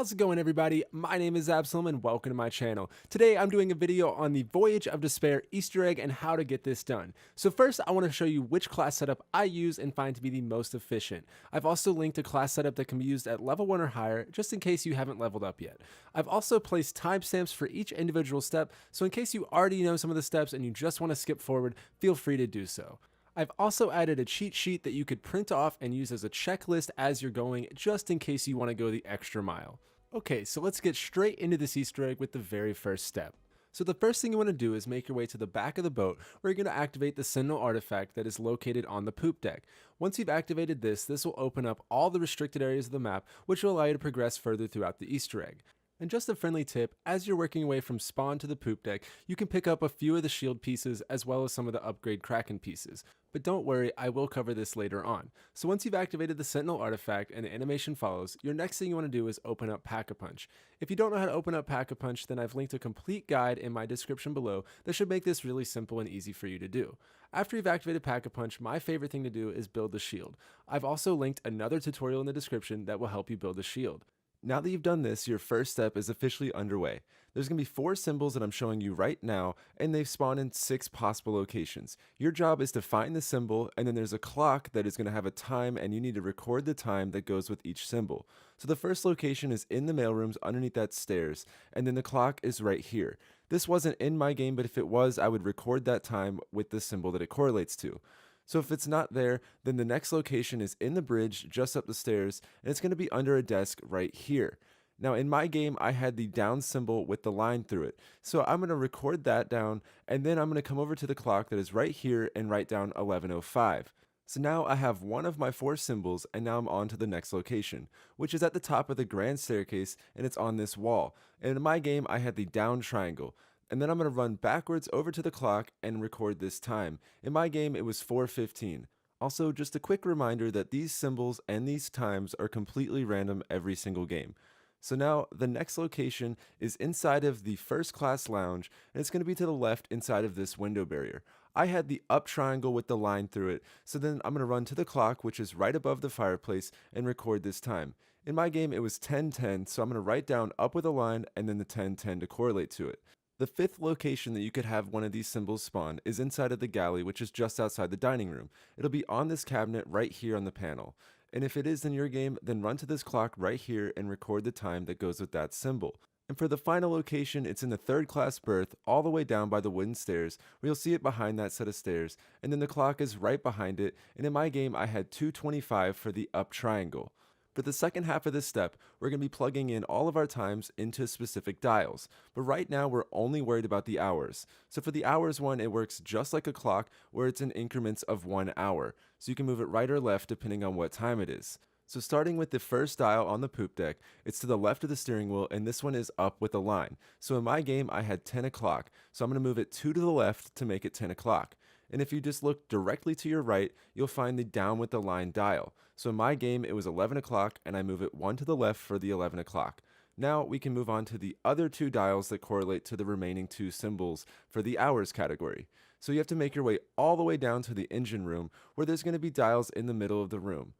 How's it going, everybody? My name is Absalom and welcome to my channel. Today I'm doing a video on the Voyage of Despair Easter egg and how to get this done. So first I want to show you which class setup I use and find to be the most efficient. I've also linked a class setup that can be used at level 1 or higher just in case you haven't leveled up yet. I've also placed timestamps for each individual step, so in case you already know some of the steps and you just want to skip forward, feel free to do so. I've also added a cheat sheet that you could print off and use as a checklist as you're going, just in case you want to go the extra mile. Okay, so let's get straight into this Easter egg with the very first step. So the first thing you want to do is make your way to the back of the boat where you're going to activate the Sentinel artifact that is located on the poop deck. Once you've activated this will open up all the restricted areas of the map, which will allow you to progress further throughout the Easter egg. And just a friendly tip, as you're working away from spawn to the poop deck, you can pick up a few of the shield pieces as well as some of the upgrade Kraken pieces. But don't worry, I will cover this later on. So once you've activated the Sentinel artifact and the animation follows, your next thing you want to do is open up Pack-a-Punch. If you don't know how to open up Pack-a-Punch, then I've linked a complete guide in my description below that should make this really simple and easy for you to do. After you've activated Pack-a-Punch, my favorite thing to do is build the shield. I've also linked another tutorial in the description that will help you build the shield. Now that you've done this, your first step is officially underway. There's going to be 4 symbols that I'm showing you right now, and they've spawned in 6 possible locations. Your job is to find the symbol, and then there's a clock that is going to have a time, and you need to record the time that goes with each symbol. So the first location is in the mailrooms underneath that stairs, and then the clock is right here. This wasn't in my game, but if it was, I would record that time with the symbol that it correlates to. So if it's not there, then the next location is in the bridge just up the stairs, and it's going to be under a desk right here. Now in my game, I had the down symbol with the line through it. So I'm going to record that down, and then I'm going to come over to the clock that is right here and write down 11:05. So now I have one of my 4 symbols, and now I'm on to the next location, which is at the top of the grand staircase, and it's on this wall. And in my game, I had the down triangle. And then I'm going to run backwards over to the clock and record this time. In my game, it was 4:15. Also, just a quick reminder that these symbols and these times are completely random every single game. So now the next location is inside of the first class lounge, and it's going to be to the left inside of this window barrier. I had the up triangle with the line through it, so then I'm going to run to the clock, which is right above the fireplace, and record this time. In my game, it was 10:10, so I'm going to write down up with a line and then the 10:10 to correlate to it. The 5th location that you could have one of these symbols spawn is inside of the galley, which is just outside the dining room. It'll be on this cabinet right here on the panel. And if it is in your game, then run to this clock right here and record the time that goes with that symbol. And for the final location, it's in the 3rd class berth, all the way down by the wooden stairs, where you'll see it behind that set of stairs, and then the clock is right behind it, and in my game I had 2:25 for the up triangle. For the second half of this step, we're going to be plugging in all of our times into specific dials, but right now we're only worried about the hours. So for the hours one, it works just like a clock where it's in increments of 1 hour, so you can move it right or left depending on what time it is. So starting with the first dial on the poop deck, it's to the left of the steering wheel, and this one is up with a line. So in my game, I had 10 o'clock, so I'm going to move it 2 to the left to make it 10 o'clock. And if you just look directly to your right, you'll find the down with the line dial. So in my game, it was 11 o'clock, and I move it 1 to the left for the 11 o'clock. Now we can move on to the other 2 dials that correlate to the remaining 2 symbols for the hours category. So you have to make your way all the way down to the engine room, where there's going to be dials in the middle of the room.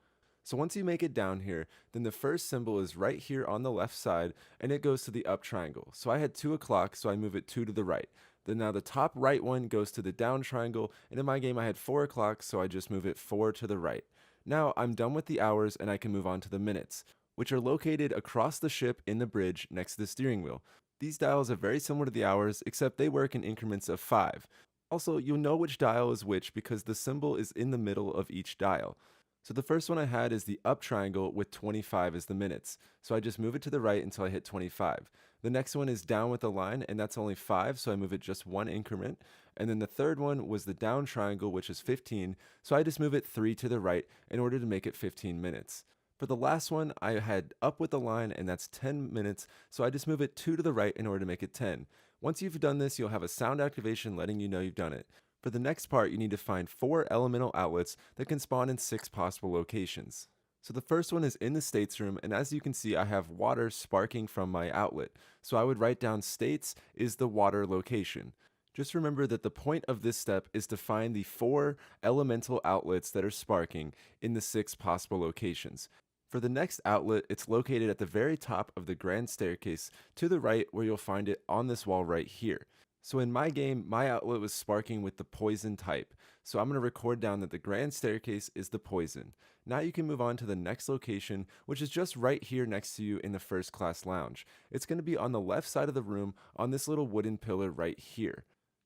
So once you make it down here, then the first symbol is right here on the left side, and it goes to the up triangle. So I had 2 o'clock, so I move it 2 to the right. Then now the top right one goes to the down triangle, and in my game I had 4 o'clock, so I just move it 4 to the right. Now I'm done with the hours, and I can move on to the minutes, which are located across the ship in the bridge next to the steering wheel. These dials are very similar to the hours, except they work in increments of 5. Also, you'll know which dial is which because the symbol is in the middle of each dial. So the first one I had is the up triangle with 25 as the minutes. So I just move it to the right until I hit 25. The next one is down with a line, and that's only 5, so I move it just 1 increment. And then the third one was the down triangle, which is 15, so I just move it 3 to the right in order to make it 15 minutes. For the last one, I had up with a line, and that's 10 minutes, so I just move it 2 to the right in order to make it 10. Once you've done this, you'll have a sound activation letting you know you've done it. For the next part, you need to find 4 elemental outlets that can spawn in 6 possible locations. So the first one is in the states room, and as you can see, I have water sparking from my outlet. So I would write down states is the water location. Just remember that the point of this step is to find the 4 elemental outlets that are sparking in the 6 possible locations. For the next outlet, it's located at the very top of the grand staircase to the right, where you'll find it on this wall right here. So in my game, my outlet was sparking with the poison type. So I'm going to record down that the grand staircase is the poison. Now you can move on to the next location, which is just right here next to you in the first class lounge. It's going to be on the left side of the room on this little wooden pillar right here.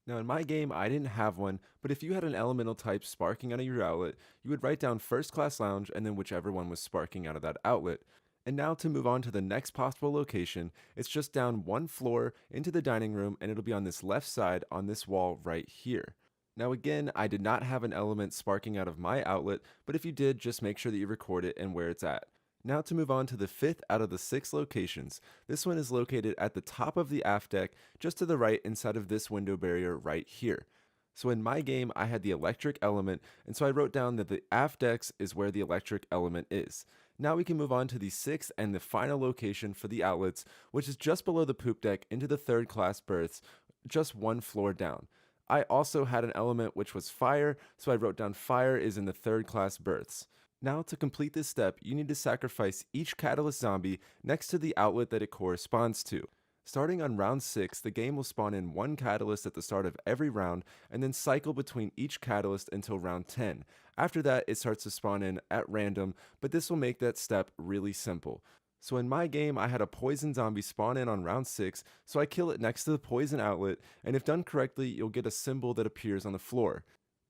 Now in my game, I didn't have one, but if you had an elemental type sparking out of your outlet, you would write down first class lounge and then whichever one was sparking out of that outlet. And now to move on to the next possible location, it's just down one floor into the dining room, and it'll be on this left side on this wall right here. Now again, I did not have an element sparking out of my outlet, but if you did, just make sure that you record it and where it's at. Now to move on to the fifth out of the 6 locations. This one is located at the top of the aft deck, just to the right inside of this window barrier right here. So in my game, I had the electric element, and so I wrote down that the aft decks is where the electric element is. Now we can move on to the 6th and the final location for the outlets, which is just below the poop deck into the 3rd class berths, just one floor down. I also had an element which was fire, so I wrote down fire is in the 3rd class berths. Now to complete this step, you need to sacrifice each catalyst zombie next to the outlet that it corresponds to. Starting on round 6, the game will spawn in one catalyst at the start of every round, and then cycle between each catalyst until round 10. After that, it starts to spawn in at random, but this will make that step really simple. So in my game, I had a poison zombie spawn in on round 6, so I kill it next to the poison outlet, and if done correctly, you'll get a symbol that appears on the floor.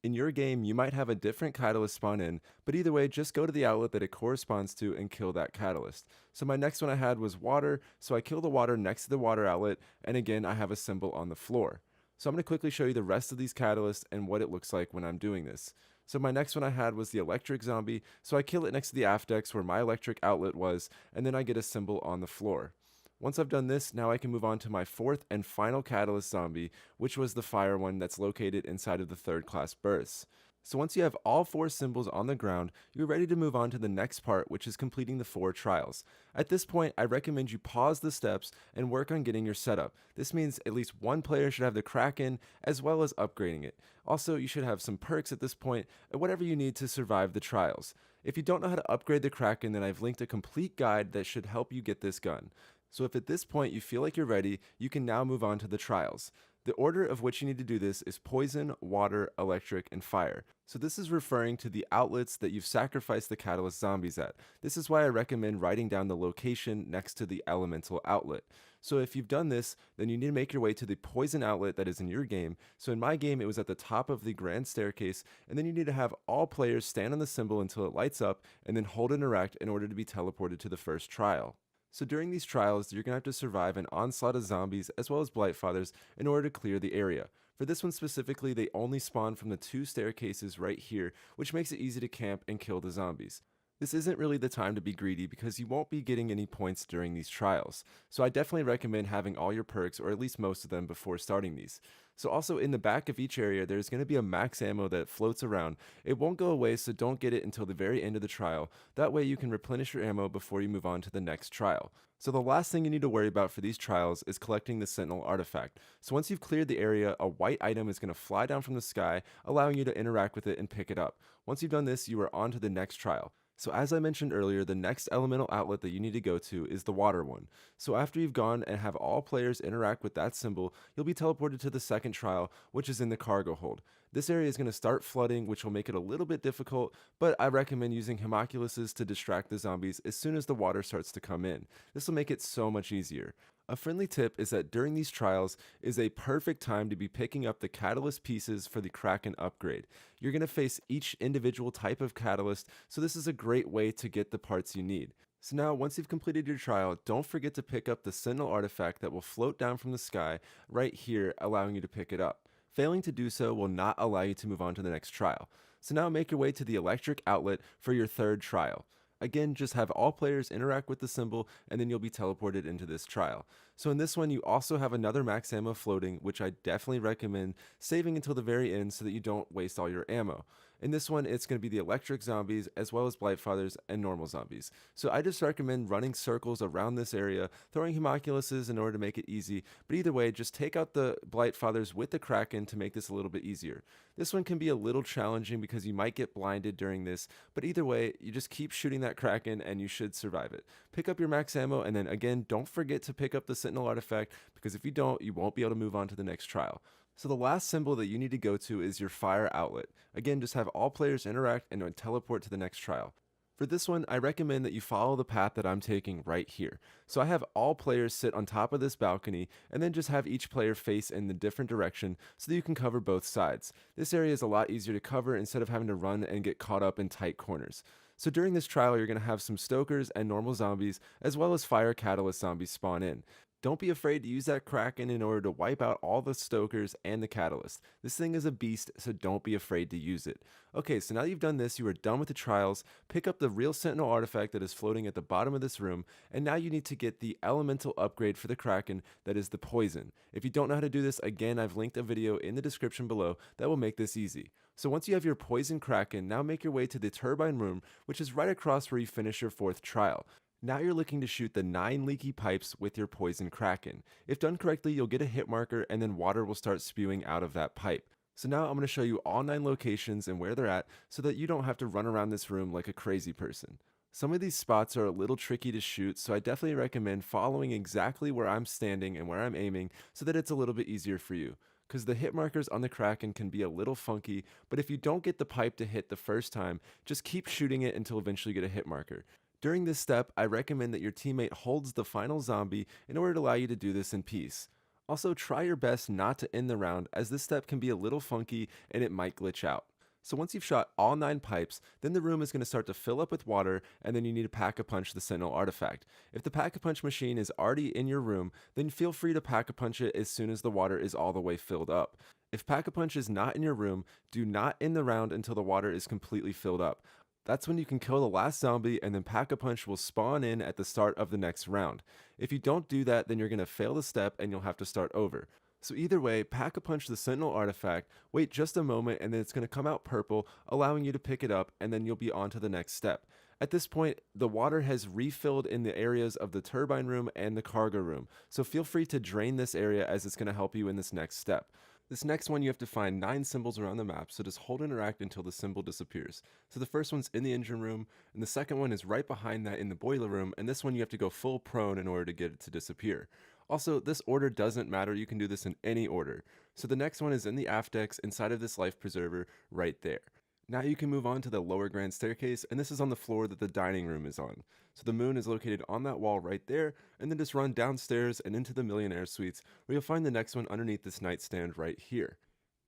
In your game, you might have a different catalyst spawn in, but either way, just go to the outlet that it corresponds to and kill that catalyst. So my next one I had was water, so I kill the water next to the water outlet, and again, I have a symbol on the floor. So I'm going to quickly show you the rest of these catalysts and what it looks like when I'm doing this. So my next one I had was the electric zombie, so I kill it next to the aft decks where my electric outlet was, and then I get a symbol on the floor. Once I've done this, now I can move on to my 4th and final catalyst zombie, which was the fire one that's located inside of the 3rd class berths. So once you have all 4 symbols on the ground, you're ready to move on to the next part, which is completing the 4 trials. At this point, I recommend you pause the steps and work on getting your setup. This means at least one player should have the Kraken, as well as upgrading it. Also, you should have some perks at this point, and whatever you need to survive the trials. If you don't know how to upgrade the Kraken, then I've linked a complete guide that should help you get this gun. So if at this point you feel like you're ready, you can now move on to the trials. The order of which you need to do this is poison, water, electric, and fire. So this is referring to the outlets that you've sacrificed the catalyst zombies at. This is why I recommend writing down the location next to the elemental outlet. So if you've done this, then you need to make your way to the poison outlet that is in your game. So in my game, it was at the top of the grand staircase, and then you need to have all players stand on the symbol until it lights up, and then hold and erect in order to be teleported to the first trial. So during these trials, you're going to have to survive an onslaught of zombies as well as Blightfathers in order to clear the area. For this one specifically, they only spawn from the 2 staircases right here, which makes it easy to camp and kill the zombies. This isn't really the time to be greedy because you won't be getting any points during these trials, so I definitely recommend having all your perks, or at least most of them, before starting these. So also in the back of each area, there's going to be a max ammo that floats around. It won't go away, so don't get it until the very end of the trial. That way you can replenish your ammo before you move on to the next trial. So the last thing you need to worry about for these trials is collecting the Sentinel artifact. So once you've cleared the area, a white item is going to fly down from the sky, allowing you to interact with it and pick it up. Once you've done this, you are on to the next trial. So as I mentioned earlier, the next elemental outlet that you need to go to is the water one. So after you've gone and have all players interact with that symbol, you'll be teleported to the second trial, which is in the cargo hold. This area is going to start flooding, which will make it a little bit difficult, but I recommend using homoculuses to distract the zombies as soon as the water starts to come in. This will make it so much easier. A friendly tip is that during these trials is a perfect time to be picking up the catalyst pieces for the Kraken upgrade. You're going to face each individual type of catalyst, so this is a great way to get the parts you need. So now, once you've completed your trial, don't forget to pick up the Sentinel artifact that will float down from the sky right here, allowing you to pick it up. Failing to do so will not allow you to move on to the next trial. So now make your way to the electric outlet for your 3rd trial. Again, just have all players interact with the symbol, and then you'll be teleported into this trial. So in this one, you also have another max ammo floating, which I definitely recommend saving until the very end so that you don't waste all your ammo. In this one, it's going to be the electric zombies as well as Blightfathers and normal zombies. So I just recommend running circles around this area, throwing homunculuses in order to make it easy, but either way, just take out the Blightfathers with the Kraken to make this a little bit easier. This one can be a little challenging because you might get blinded during this, but either way, you just keep shooting that Kraken and you should survive it. Pick up your max ammo, and then again, don't forget to pick up the Sentinel artifact, because if you don't, you won't be able to move on to the next trial. So the last symbol that you need to go to is your fire outlet. Again, just have all players interact and then teleport to the next trial. For this one, I recommend that you follow the path that I'm taking right here. So I have all players sit on top of this balcony and then just have each player face in the different direction so that you can cover both sides. This area is a lot easier to cover instead of having to run and get caught up in tight corners. So during this trial, you're going to have some stokers and normal zombies as well as fire catalyst zombies spawn in. Don't be afraid to use that Kraken in order to wipe out all the stokers and the catalyst. This thing is a beast, so don't be afraid to use it. Okay, so now that you've done this, you are done with the trials. Pick up the real Sentinel artifact that is floating at the bottom of this room, and now you need to get the elemental upgrade for the Kraken, that is the poison. If you don't know how to do this, again, I've linked a video in the description below that will make this easy. So once you have your poison Kraken, now make your way to the turbine room, which is right across where you finish your 4th trial. Now you're looking to shoot the 9 leaky pipes with your poison Kraken. If done correctly, you'll get a hit marker and then water will start spewing out of that pipe. So now I'm going to show you all 9 locations and where they're at so that you don't have to run around this room like a crazy person. Some of these spots are a little tricky to shoot, so I definitely recommend following exactly where I'm standing and where I'm aiming so that it's a little bit easier for you. Because the hit markers on the Kraken can be a little funky, but if you don't get the pipe to hit the first time, just keep shooting it until eventually you get a hit marker. During this step, I recommend that your teammate holds the final zombie in order to allow you to do this in peace. Also, try your best not to end the round, as this step can be a little funky and it might glitch out. So once you've shot all 9 pipes, then the room is going to start to fill up with water, and then you need to Pack-a-Punch the Sentinel artifact. If the Pack-a-Punch machine is already in your room, then feel free to Pack-a-Punch it as soon as the water is all the way filled up. If Pack-a-Punch is not in your room, do not end the round until the water is completely filled up. That's when you can kill the last zombie, and then Pack-a-Punch will spawn in at the start of the next round. If you don't do that, then you're going to fail the step and you'll have to start over. So either way, Pack-a-Punch the Sentinel artifact, wait just a moment, and then it's going to come out purple, allowing you to pick it up, and then you'll be on to the next step. At this point, the water has refilled in the areas of the turbine room and the cargo room, so feel free to drain this area as it's going to help you in this next step. This next one, you have to find 9 symbols around the map, so just hold interact until the symbol disappears. So the first one's in the engine room, and the second one is right behind that in the boiler room, and this one you have to go full prone in order to get it to disappear. Also, this order doesn't matter, you can do this in any order. So the next one is in the aft decks inside of this life preserver right there. Now you can move on to the lower grand staircase, and this is on the floor that the dining room is on. So the moon is located on that wall right there, and then just run downstairs and into the millionaire suites, where you'll find the next one underneath this nightstand right here.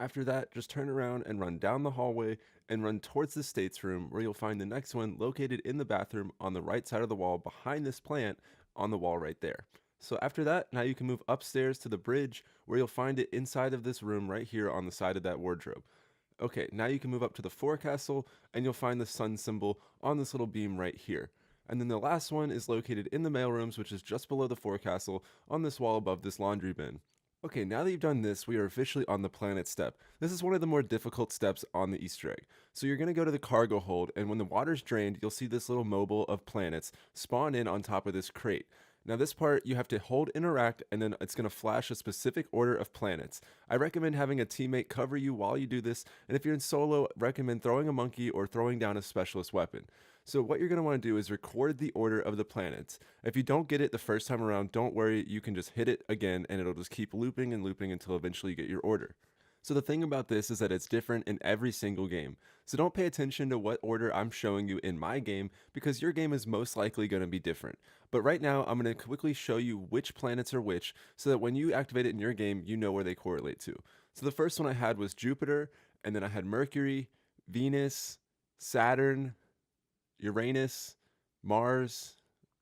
After that, just turn around and run down the hallway and run towards the states room, where you'll find the next one located in the bathroom on the right side of the wall behind this plant on the wall right there. So after that, now you can move upstairs to the bridge, where you'll find it inside of this room right here on the side of that wardrobe. Okay, now you can move up to the forecastle, and you'll find the sun symbol on this little beam right here. And then the last one is located in the mailrooms, which is just below the forecastle on this wall above this laundry bin. Okay, now that you've done this, we are officially on the planet step. This is one of the more difficult steps on the Easter egg. So you're going to go to the cargo hold, and when the water's drained, you'll see this little mobile of planets spawn in on top of this crate. Now this part, you have to hold interact, and then it's going to flash a specific order of planets. I recommend having a teammate cover you while you do this, and if you're in solo, recommend throwing a monkey or throwing down a specialist weapon. So what you're going to want to do is record the order of the planets. If you don't get it the first time around, don't worry, you can just hit it again, and it'll just keep looping and looping until eventually you get your order. So the thing about this is that it's different in every single game. So don't pay attention to what order I'm showing you in my game, because your game is most likely going to be different. But right now, I'm going to quickly show you which planets are which, so that when you activate it in your game, you know where they correlate to. So the first one I had was Jupiter, and then I had Mercury, Venus, Saturn, Uranus, Mars,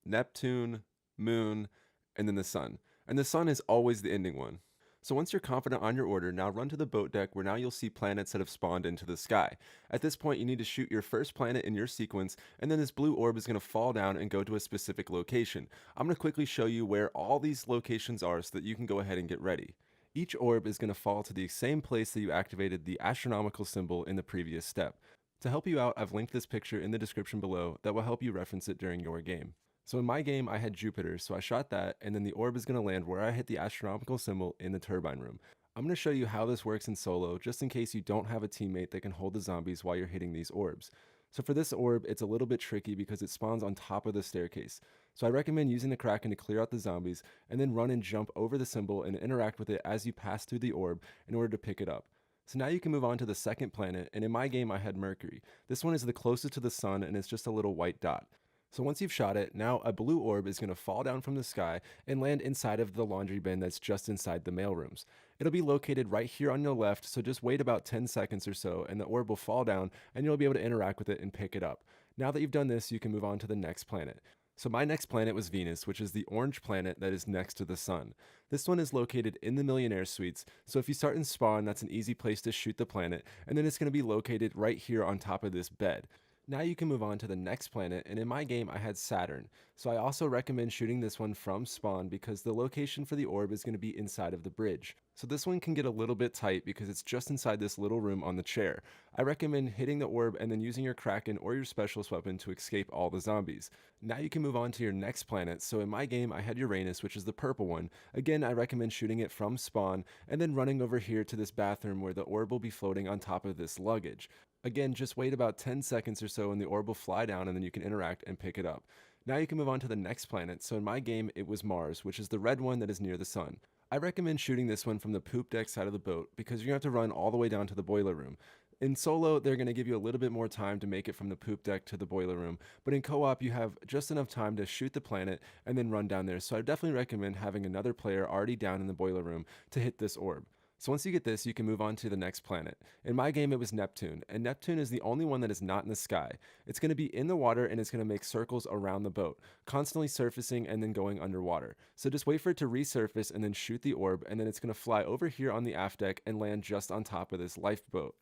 Neptune, Moon, and then the Sun. And the Sun is always the ending one. So once you're confident on your order, now run to the boat deck, where now you'll see planets that have spawned into the sky. At this point, you need to shoot your first planet in your sequence, and then this blue orb is going to fall down and go to a specific location. I'm going to quickly show you where all these locations are so that you can go ahead and get ready. Each orb is going to fall to the same place that you activated the astronomical symbol in the previous step. To help you out, I've linked this picture in the description below that will help you reference it during your game. So in my game, I had Jupiter, so I shot that, and then the orb is going to land where I hit the astronomical symbol in the turbine room. I'm going to show you how this works in solo, just in case you don't have a teammate that can hold the zombies while you're hitting these orbs. So for this orb, it's a little bit tricky because it spawns on top of the staircase. So I recommend using the Kraken to clear out the zombies, and then run and jump over the symbol and interact with it as you pass through the orb in order to pick it up. So now you can move on to the second planet, and in my game I had Mercury. This one is the closest to the sun and it's just a little white dot. So once you've shot it, now a blue orb is going to fall down from the sky and land inside of the laundry bin that's just inside the mailrooms. It'll be located right here on your left, so just wait about 10 seconds or so and the orb will fall down and you'll be able to interact with it and pick it up. Now that you've done this, you can move on to the next planet. So my next planet was Venus, which is the orange planet that is next to the sun. This one is located in the Millionaire Suites, so if you start in spawn, that's an easy place to shoot the planet, and then it's going to be located right here on top of this bed. Now you can move on to the next planet, and in my game I had Saturn, so I also recommend shooting this one from spawn because the location for the orb is going to be inside of the bridge. So this one can get a little bit tight because it's just inside this little room on the chair. I recommend hitting the orb and then using your Kraken or your specialist weapon to escape all the zombies. Now you can move on to your next planet, so in my game I had Uranus, which is the purple one. Again, I recommend shooting it from spawn and then running over here to this bathroom where the orb will be floating on top of this luggage. Again, just wait about 10 seconds or so and the orb will fly down and then you can interact and pick it up. Now you can move on to the next planet, so in my game it was Mars, which is the red one that is near the sun. I recommend shooting this one from the poop deck side of the boat because you're going to have to run all the way down to the boiler room. In solo, they're going to give you a little bit more time to make it from the poop deck to the boiler room, but in co-op you have just enough time to shoot the planet and then run down there, so I definitely recommend having another player already down in the boiler room to hit this orb. So once you get this, you can move on to the next planet. In my game, it was Neptune, and Neptune is the only one that is not in the sky. It's going to be in the water and it's going to make circles around the boat, constantly surfacing and then going underwater. So just wait for it to resurface and then shoot the orb, and then it's going to fly over here on the aft deck and land just on top of this lifeboat.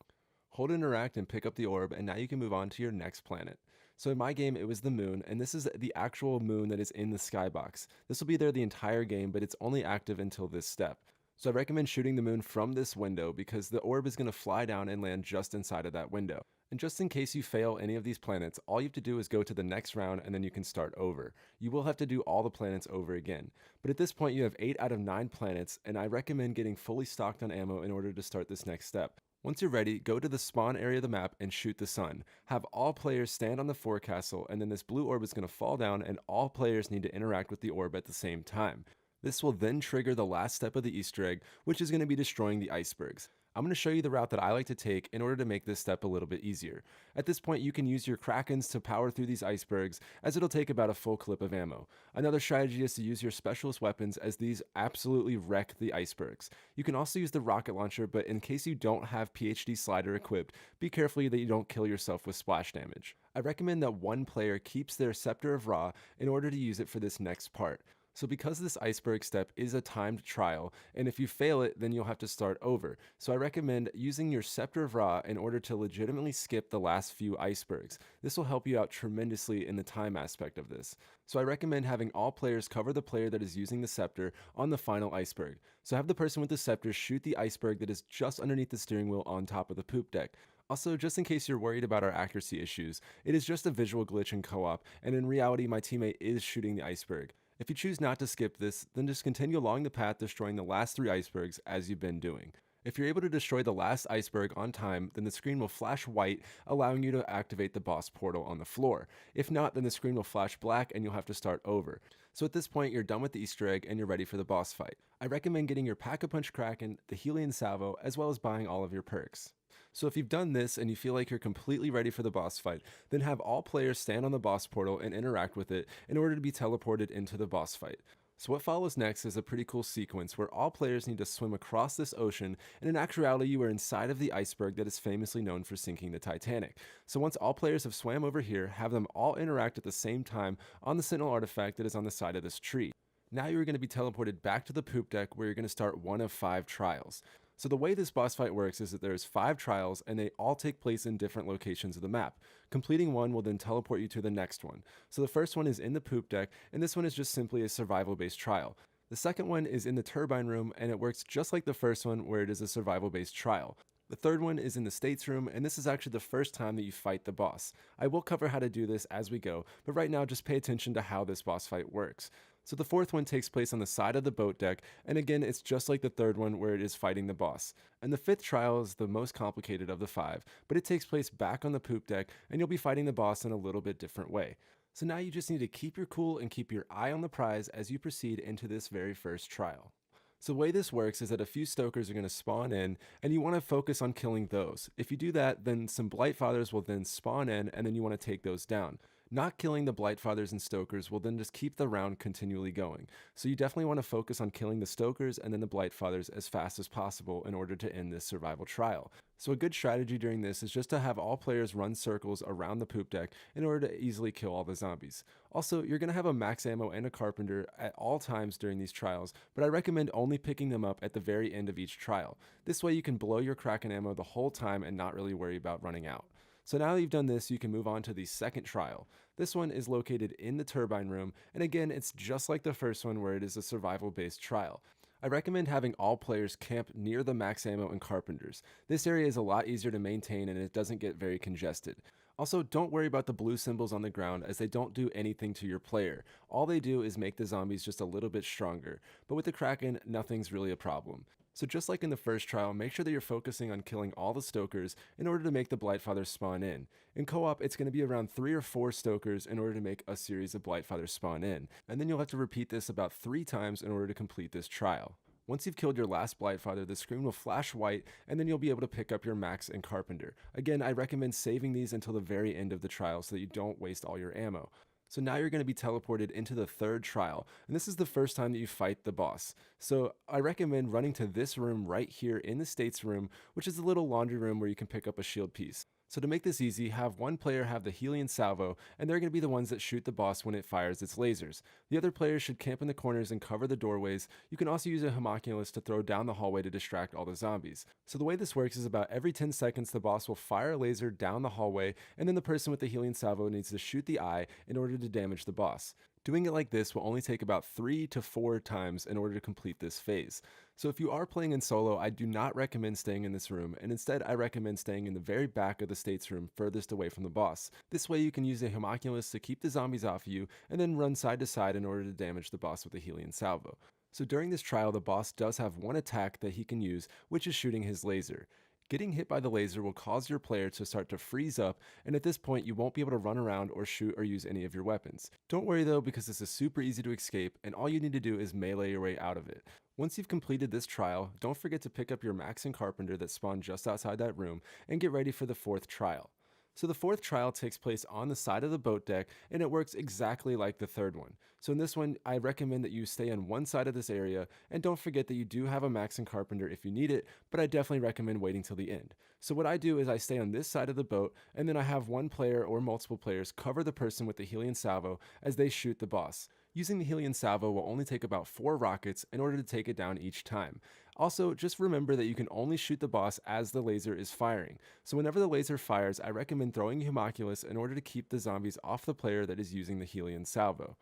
Hold interact and pick up the orb, and now you can move on to your next planet. So in my game, it was the moon, and this is the actual moon that is in the skybox. This will be there the entire game, but it's only active until this step. So I recommend shooting the moon from this window because the orb is going to fly down and land just inside of that window. And just in case you fail any of these planets, all you have to do is go to the next round and then you can start over. You will have to do all the planets over again. But at this point you have 8 out of 9 planets, and I recommend getting fully stocked on ammo in order to start this next step. Once you're ready, go to the spawn area of the map and shoot the sun. Have all players stand on the forecastle, and then this blue orb is going to fall down and all players need to interact with the orb at the same time. This will then trigger the last step of the Easter egg, which is going to be destroying the icebergs. I'm going to show you the route that I like to take in order to make this step a little bit easier. At this point, you can use your Krakens to power through these icebergs, as it'll take about a full clip of ammo. Another strategy is to use your specialist weapons, as these absolutely wreck the icebergs. You can also use the rocket launcher, but in case you don't have PhD slider equipped, be careful that you don't kill yourself with splash damage. I recommend that one player keeps their Scepter of Ra in order to use it for this next part. So because this iceberg step is a timed trial, and if you fail it, then you'll have to start over. So I recommend using your Scepter of Ra in order to legitimately skip the last few icebergs. This will help you out tremendously in the time aspect of this. So I recommend having all players cover the player that is using the scepter on the final iceberg. So have the person with the scepter shoot the iceberg that is just underneath the steering wheel on top of the poop deck. Also, just in case you're worried about our accuracy issues, it is just a visual glitch in co-op, and in reality my teammate is shooting the iceberg. If you choose not to skip this, then just continue along the path destroying the last 3 icebergs as you've been doing. If you're able to destroy the last iceberg on time, then the screen will flash white, allowing you to activate the boss portal on the floor. If not, then the screen will flash black and you'll have to start over. So at this point, you're done with the Easter egg and you're ready for the boss fight. I recommend getting your Pack-a-Punch Kraken, the Helian Salvo, as well as buying all of your perks. So if you've done this and you feel like you're completely ready for the boss fight, then have all players stand on the boss portal and interact with it in order to be teleported into the boss fight. So what follows next is a pretty cool sequence where all players need to swim across this ocean, and in actuality you are inside of the iceberg that is famously known for sinking the Titanic. So once all players have swam over here, have them all interact at the same time on the Sentinel artifact that is on the side of this tree. Now you're going to be teleported back to the poop deck where you're going to start one of 5 trials. So the way this boss fight works is that there's 5 trials and they all take place in different locations of the map. Completing one will then teleport you to the next one. So the first one is in the poop deck, and this one is just simply a survival based trial. The second one is in the turbine room, and it works just like the first one where it is a survival based trial. The third one is in the States room, and this is actually the first time that you fight the boss. I will cover how to do this as we go, but right now just pay attention to how this boss fight works. So the fourth one takes place on the side of the boat deck, and again it's just like the third one where it is fighting the boss. And the fifth trial is the most complicated of the five, but it takes place back on the poop deck, and you'll be fighting the boss in a little bit different way. So now you just need to keep your cool and keep your eye on the prize as you proceed into this very first trial. So the way this works is that a few stokers are going to spawn in, and you want to focus on killing those. If you do that, then some Blightfathers will then spawn in, and then you want to take those down. Not killing the Blightfathers and stokers will then just keep the round continually going. So you definitely want to focus on killing the stokers and then the Blightfathers as fast as possible in order to end this survival trial. So a good strategy during this is just to have all players run circles around the poop deck in order to easily kill all the zombies. Also, you're going to have a max ammo and a carpenter at all times during these trials, but I recommend only picking them up at the very end of each trial. This way you can blow your Kraken ammo the whole time and not really worry about running out. So now that you've done this, you can move on to the second trial. This one is located in the turbine room, and again, it's just like the first one where it is a survival-based trial. I recommend having all players camp near the max ammo and carpenters. This area is a lot easier to maintain and it doesn't get very congested. Also, don't worry about the blue symbols on the ground as they don't do anything to your player. All they do is make the zombies just a little bit stronger, but with the Kraken, nothing's really a problem. So just like in the first trial, make sure that you're focusing on killing all the stokers in order to make the Blightfathers spawn in. In co-op, it's going to be around 3 or 4 stokers in order to make a series of Blightfathers spawn in, and then you'll have to repeat this about 3 times in order to complete this trial. Once you've killed your last Blightfather, the screen will flash white, and then you'll be able to pick up your Max and Carpenter. Again, I recommend saving these until the very end of the trial so that you don't waste all your ammo. So now you're going to be teleported into the third trial, and this is the first time that you fight the boss. So I recommend running to this room right here in the States room, which is a little laundry room where you can pick up a shield piece. So to make this easy, have one player have the Helion salvo, and they're going to be the ones that shoot the boss when it fires its lasers. The other players should camp in the corners and cover the doorways. You can also use a homunculus to throw down the hallway to distract all the zombies. So the way this works is about every 10 seconds the boss will fire a laser down the hallway, and then the person with the Helion salvo needs to shoot the eye in order to damage the boss. Doing it like this will only take about 3 to 4 times in order to complete this phase. So if you are playing in solo, I do not recommend staying in this room, and instead I recommend staying in the very back of the States room furthest away from the boss. This way you can use a homunculus to keep the zombies off of you, and then run side to side in order to damage the boss with a Helion salvo. So during this trial, the boss does have one attack that he can use, which is shooting his laser. Getting hit by the laser will cause your player to start to freeze up, and at this point you won't be able to run around or shoot or use any of your weapons. Don't worry though, because this is super easy to escape, and all you need to do is melee your way out of it. Once you've completed this trial, don't forget to pick up your Max and Carpenter that spawn just outside that room, and get ready for the fourth trial. So the fourth trial takes place on the side of the boat deck, and it works exactly like the third one. So in this one, I recommend that you stay on one side of this area, and don't forget that you do have a Max and Carpenter if you need it, but I definitely recommend waiting till the end. So what I do is I stay on this side of the boat, and then I have one player or multiple players cover the person with the Helion salvo as they shoot the boss. Using the Helion salvo will only take about 4 rockets in order to take it down each time. Also, just remember that you can only shoot the boss as the laser is firing. So whenever the laser fires, I recommend throwing a homunculus in order to keep the zombies off the player that is using the Helion salvo.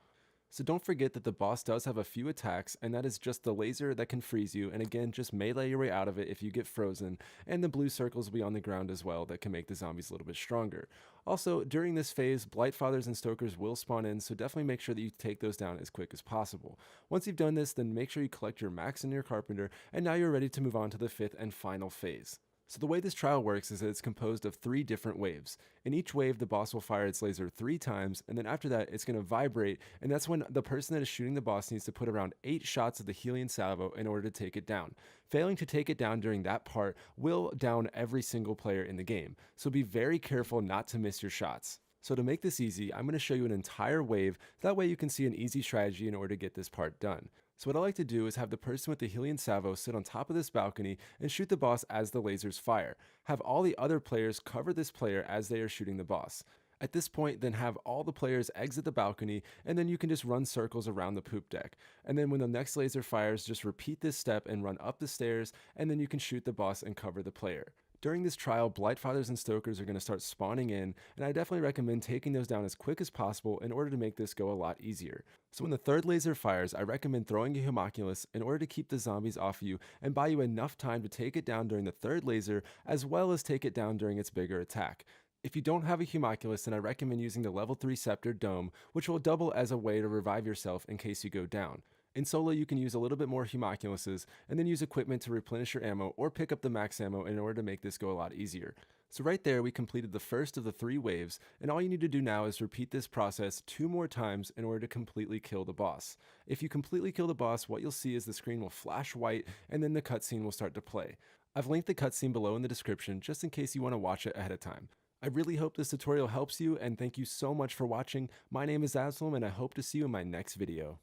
So don't forget that the boss does have a few attacks, and that is just the laser that can freeze you, and again, just melee your way out of it if you get frozen, and the blue circles will be on the ground as well that can make the zombies a little bit stronger. Also, during this phase, Blightfathers and Stokers will spawn in, so definitely make sure that you take those down as quick as possible. Once you've done this, then make sure you collect your Max and your Carpenter, and now you're ready to move on to the 5th and final phase. So the way this trial works is that it's composed of 3 different waves. In each wave, the boss will fire its laser 3 times, and then after that, it's going to vibrate, and that's when the person that is shooting the boss needs to put around 8 shots of the Helion salvo in order to take it down. Failing to take it down during that part will down every single player in the game, so be very careful not to miss your shots. So to make this easy, I'm going to show you an entire wave, that way you can see an easy strategy in order to get this part done. So what I like to do is have the person with the Helion salvo sit on top of this balcony and shoot the boss as the lasers fire. Have all the other players cover this player as they are shooting the boss. At this point, then have all the players exit the balcony, and then you can just run circles around the poop deck. And then when the next laser fires, just repeat this step and run up the stairs, and then you can shoot the boss and cover the player. During this trial, Blightfathers and Stokers are going to start spawning in, and I definitely recommend taking those down as quick as possible in order to make this go a lot easier. So when the third laser fires, I recommend throwing a Homunculus in order to keep the zombies off you and buy you enough time to take it down during the third laser, as well as take it down during its bigger attack. If you don't have a Homunculus, then I recommend using the level 3 Scepter Dome, which will double as a way to revive yourself in case you go down. In solo, you can use a little bit more Homunculuses, and then use equipment to replenish your ammo or pick up the max ammo in order to make this go a lot easier. So right there, we completed the first of the 3 waves, and all you need to do now is repeat this process 2 more times in order to completely kill the boss. If you completely kill the boss, what you'll see is the screen will flash white, and then the cutscene will start to play. I've linked the cutscene below in the description just in case you want to watch it ahead of time. I really hope this tutorial helps you, and thank you so much for watching. My name is Absalom, and I hope to see you in my next video.